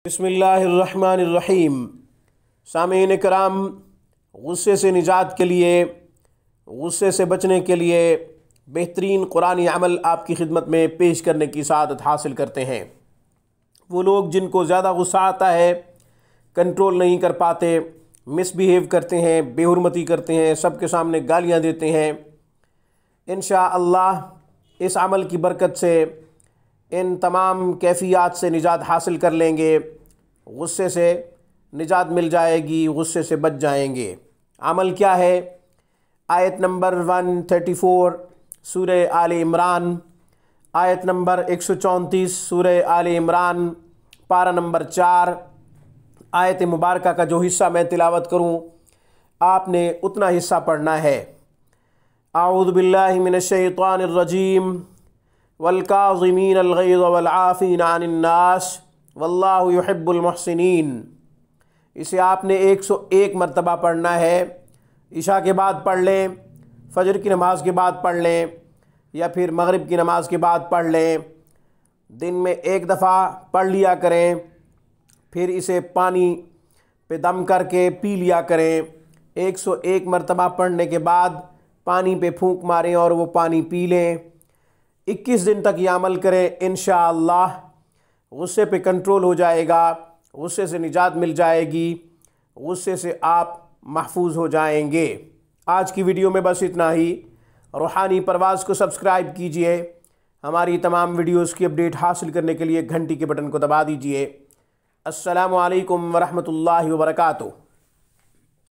बिस्मिल्लाहिर्रहमानिर्रहीम। सामीन कराम, गुस्से से निजात के लिए, गुस्से से बचने के लिए बेहतरीन कुरानी अमल आपकी खिदमत में पेश करने की सआदत हासिल करते हैं। वो लोग जिनको ज़्यादा गुस्सा आता है, कंट्रोल नहीं कर पाते, मिसबिहेव करते हैं, बेहुरमती करते हैं, सबके सामने गालियाँ देते हैं, इंशाअल्लाह इस अमल की बरकत से इन तमाम कैफियत से निजात हासिल कर लेंगे। गुस्से से निजात मिल जाएगी, गुस्से से बच जाएंगे। अमल क्या है? आयत नंबर 134 सूरह आले इमरान, आयत नंबर 134 सूरह आले इमरान, पारा नंबर 4, आयत मुबारका का जो हिस्सा मैं तिलावत करूँ, आपने उतना हिस्सा पढ़ना है। आऊज़ु बिल्लाहि मिनश शैतानिर रजीम, वल्काज़िमीनल गैज़ वल्आफ़ीना अनिन नास वल्लाहु युहिब्बुल मुहसिनीन। इसे आपने 101 मरतबा पढ़ना है। इशा के बाद पढ़ लें, फजर की नमाज़ के बाद पढ़ लें, या फिर मगरिब की नमाज़ के बाद पढ़ लें। दिन में एक दफ़ा पढ़ लिया करें, फिर इसे पानी पे दम करके पी लिया करें। 101 मरतबा पढ़ने के बाद पानी पे फूंक मारें और वो पानी पी लें। 21 दिन तक ये अमल करें, इंशाअल्लाह गुस्से पे कंट्रोल हो जाएगा, गुस्से से निजात मिल जाएगी, गुस्से से आप महफूज हो जाएंगे। आज की वीडियो में बस इतना ही। रूहानी परवाज़ को सब्सक्राइब कीजिए। हमारी तमाम वीडियोस की अपडेट हासिल करने के लिए घंटी के बटन को दबा दीजिए। अस्सलामु अलैकुम वरहमतुल्लाहि वबरकातुहू।